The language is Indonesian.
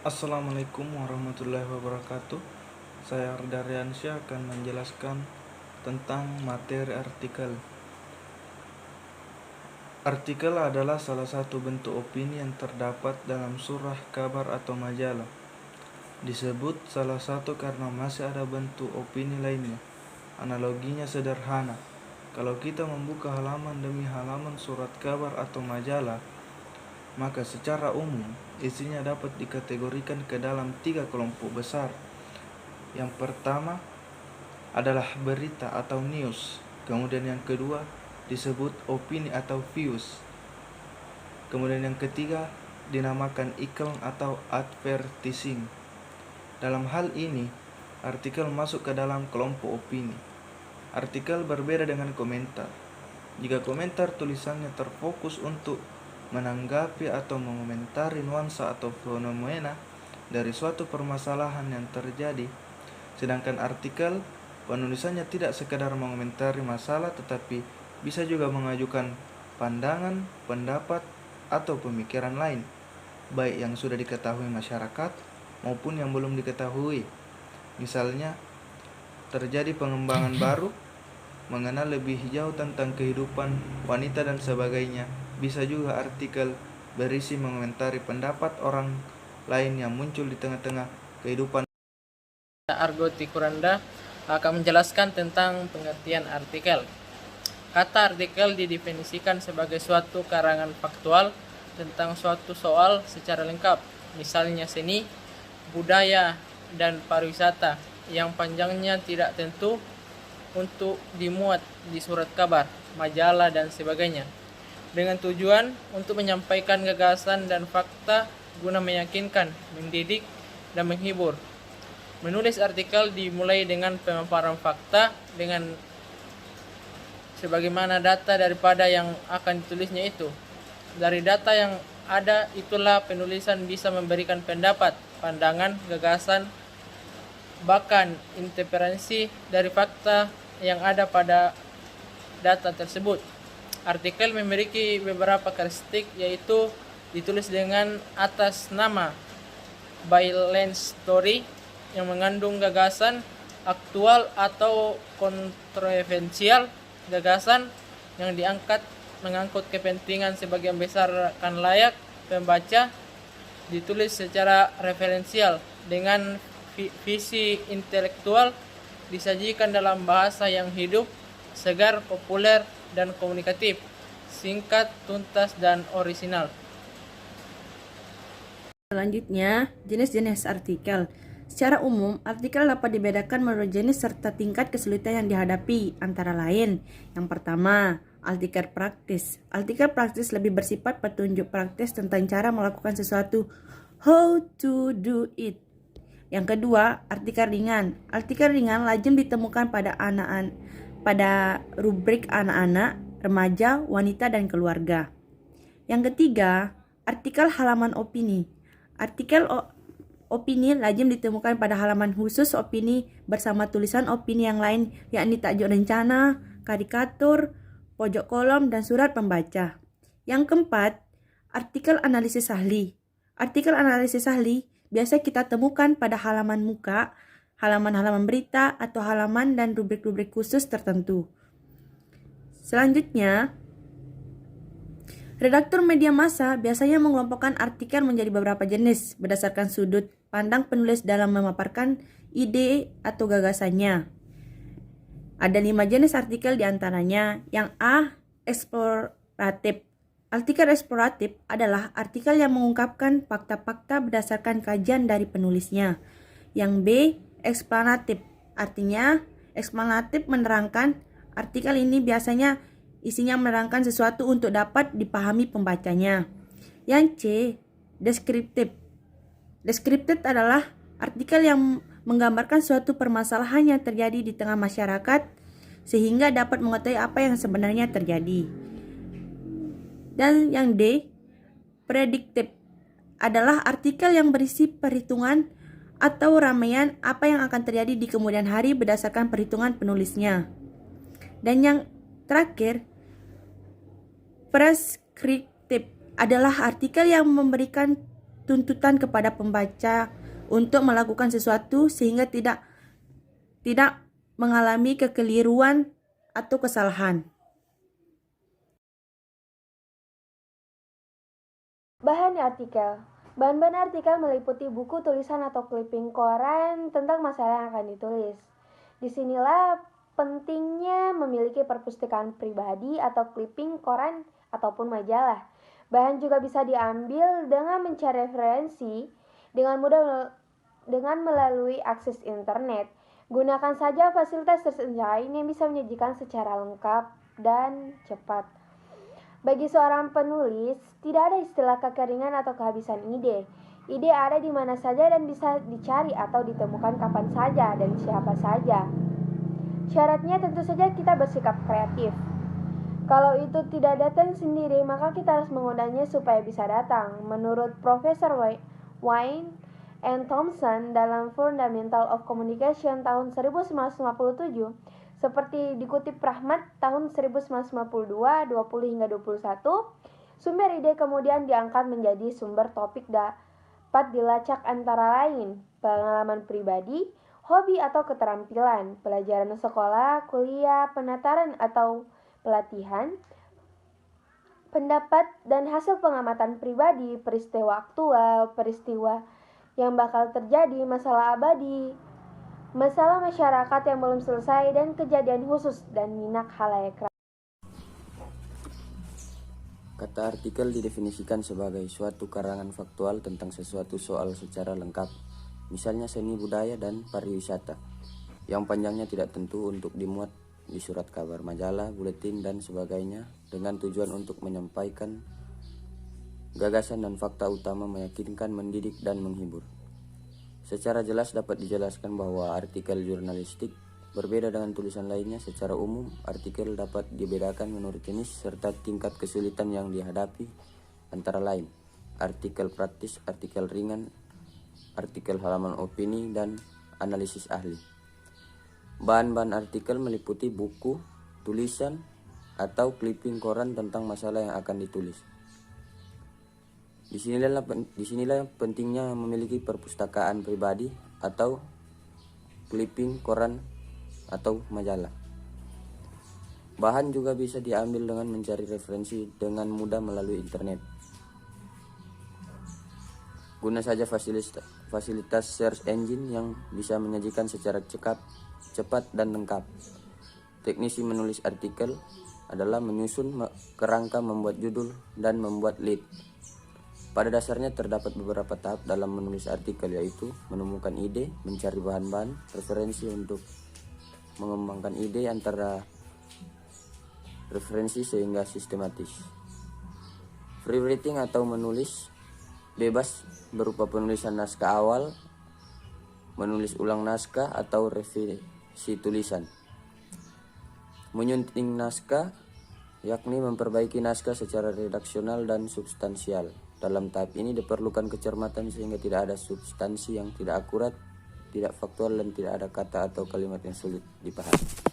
Assalamualaikum warahmatullahi wabarakatuh. Saya Arda Riansyah akan menjelaskan tentang materi artikel. Artikel adalah salah satu bentuk opini yang terdapat dalam surah kabar atau majalah. Disebut salah satu karena masih ada bentuk opini lainnya. Analoginya sederhana. Kalau kita membuka halaman demi halaman surat kabar atau majalah, maka secara umum isinya dapat dikategorikan ke dalam 3 kelompok besar. Yang pertama adalah berita atau news. Kemudian yang kedua disebut opini atau views. Kemudian yang ketiga dinamakan iklan atau advertising. Dalam hal ini, artikel masuk ke dalam kelompok opini. Artikel berbeda dengan komentar. Jika komentar tulisannya terfokus untuk menanggapi atau mengomentari nuansa atau fenomena dari suatu permasalahan yang terjadi, sedangkan artikel penulisannya tidak sekadar mengomentari masalah tetapi bisa juga mengajukan pandangan, pendapat, atau pemikiran lain, baik yang sudah diketahui masyarakat maupun yang belum diketahui. Misalnya, terjadi pengembangan baru, mengenal lebih jauh tentang kehidupan wanita dan sebagainya. Bisa juga artikel berisi mengomentari pendapat orang lain yang muncul di tengah-tengah kehidupan. Argo Tikuranda akan menjelaskan tentang pengertian artikel. Kata artikel didefinisikan sebagai suatu karangan faktual tentang suatu soal secara lengkap, misalnya seni, budaya, dan pariwisata, yang panjangnya tidak tentu untuk dimuat di surat kabar, majalah, dan sebagainya, dengan tujuan untuk menyampaikan gagasan dan fakta guna meyakinkan, mendidik, dan menghibur. Menulis artikel dimulai dengan pemaparan fakta dengan sebagaimana data daripada yang akan ditulisnya itu. Dari data yang ada itulah penulisan bisa memberikan pendapat, pandangan, gagasan, bahkan interpretasi dari fakta yang ada pada data tersebut. Artikel memiliki beberapa karakteristik, yaitu ditulis dengan atas nama byline story yang mengandung gagasan aktual atau kontroversial, gagasan yang mengangkut kepentingan sebagian besar kan layak pembaca, ditulis secara referensial dengan visi intelektual, disajikan dalam bahasa yang hidup, segar, populer, dan komunikatif, singkat, tuntas, dan orisinal. Selanjutnya, jenis-jenis artikel. Secara umum, artikel dapat dibedakan menurut jenis serta tingkat kesulitan yang dihadapi, antara lain. Yang pertama, artikel praktis. Artikel praktis lebih bersifat petunjuk praktis tentang cara melakukan sesuatu, how to do it. Yang kedua, artikel ringan. Artikel ringan lazim ditemukan pada rubrik anak-anak, remaja, wanita, dan keluarga. Yang ketiga, artikel halaman opini. Artikel opini lazim ditemukan pada halaman khusus opini bersama tulisan opini yang lain, yakni tajuk rencana, karikatur, pojok kolom, dan surat pembaca. Yang keempat, artikel analisis ahli. Artikel analisis ahli biasa kita temukan pada halaman muka, halaman-halaman berita, atau halaman dan rubrik-rubrik khusus tertentu. Selanjutnya, redaktur media massa biasanya mengelompokkan artikel menjadi beberapa jenis berdasarkan sudut pandang penulis dalam memaparkan ide atau gagasannya. Ada 5 jenis artikel diantaranya. Yang A, eksploratif. Artikel eksploratif adalah artikel yang mengungkapkan fakta-fakta berdasarkan kajian dari penulisnya. Yang B, eksplanatif. Artinya, eksplanatif menerangkan. Artikel ini biasanya isinya menerangkan sesuatu untuk dapat dipahami pembacanya. Yang C, deskriptif. Deskriptif adalah artikel yang menggambarkan suatu permasalahan yang terjadi di tengah masyarakat sehingga dapat mengetahui apa yang sebenarnya terjadi. Dan yang D, prediktif, adalah artikel yang berisi perhitungan atau ramalan apa yang akan terjadi di kemudian hari berdasarkan perhitungan penulisnya. Dan yang terakhir, preskriptif, adalah artikel yang memberikan tuntutan kepada pembaca untuk melakukan sesuatu sehingga tidak mengalami kekeliruan atau kesalahan. Bahan artikel. Bahan-bahan artikel meliputi buku, tulisan, atau clipping koran tentang masalah yang akan ditulis. Disinilah pentingnya memiliki perpustakaan pribadi atau clipping koran ataupun majalah. Bahan juga bisa diambil dengan mencari referensi dengan mudah dengan melalui akses internet. Gunakan saja fasilitas tersedia yang bisa menyajikan secara lengkap dan cepat. Bagi seorang penulis, tidak ada istilah kekeringan atau kehabisan ide. Ide ada di mana saja dan bisa dicari atau ditemukan kapan saja dan siapa saja. Syaratnya tentu saja kita bersikap kreatif. Kalau itu tidak datang sendiri, maka kita harus mengundangnya supaya bisa datang. Menurut Profesor Wayne and Thompson dalam Fundamental of Communication tahun 1957, seperti dikutip Rahmat tahun 1952, 20 hingga 21, sumber ide kemudian diangkat menjadi sumber topik dapat dilacak antara lain pengalaman pribadi, hobi atau keterampilan, pelajaran sekolah, kuliah, penataran atau pelatihan, pendapat dan hasil pengamatan pribadi, peristiwa aktual, peristiwa yang bakal terjadi, masalah abadi, masalah masyarakat yang belum selesai, dan kejadian khusus dan minat khalayak. Kata artikel didefinisikan sebagai suatu karangan faktual tentang sesuatu soal secara lengkap, misalnya seni budaya dan pariwisata, yang panjangnya tidak tentu untuk dimuat di surat kabar, majalah, buletin, dan sebagainya, dengan tujuan untuk menyampaikan gagasan dan fakta utama, meyakinkan, mendidik, dan menghibur. Secara jelas dapat dijelaskan bahwa artikel jurnalistik berbeda dengan tulisan lainnya. Secara umum, artikel dapat dibedakan menurut jenis serta tingkat kesulitan yang dihadapi, antara lain artikel praktis, artikel ringan, artikel halaman opini, dan analisis ahli. Bahan-bahan artikel meliputi buku, tulisan, atau clipping koran tentang masalah yang akan ditulis. Disinilah pentingnya memiliki perpustakaan pribadi atau clipping koran atau majalah. Bahan juga bisa diambil dengan mencari referensi dengan mudah melalui internet. Guna saja fasilitas search engine yang bisa menyajikan secara cepat dan lengkap. Teknisi menulis artikel adalah menyusun kerangka, membuat judul, dan membuat lead. Pada dasarnya terdapat beberapa tahap dalam menulis artikel, yaitu menemukan ide, mencari bahan-bahan, referensi untuk mengembangkan ide antara referensi sehingga sistematis. Free writing atau menulis bebas berupa penulisan naskah awal, menulis ulang naskah atau revisi tulisan. Menyunting naskah yakni memperbaiki naskah secara redaksional dan substansial. Dalam tahap ini diperlukan kecermatan sehingga tidak ada substansi yang tidak akurat, tidak faktual, dan tidak ada kata atau kalimat yang sulit dipahami.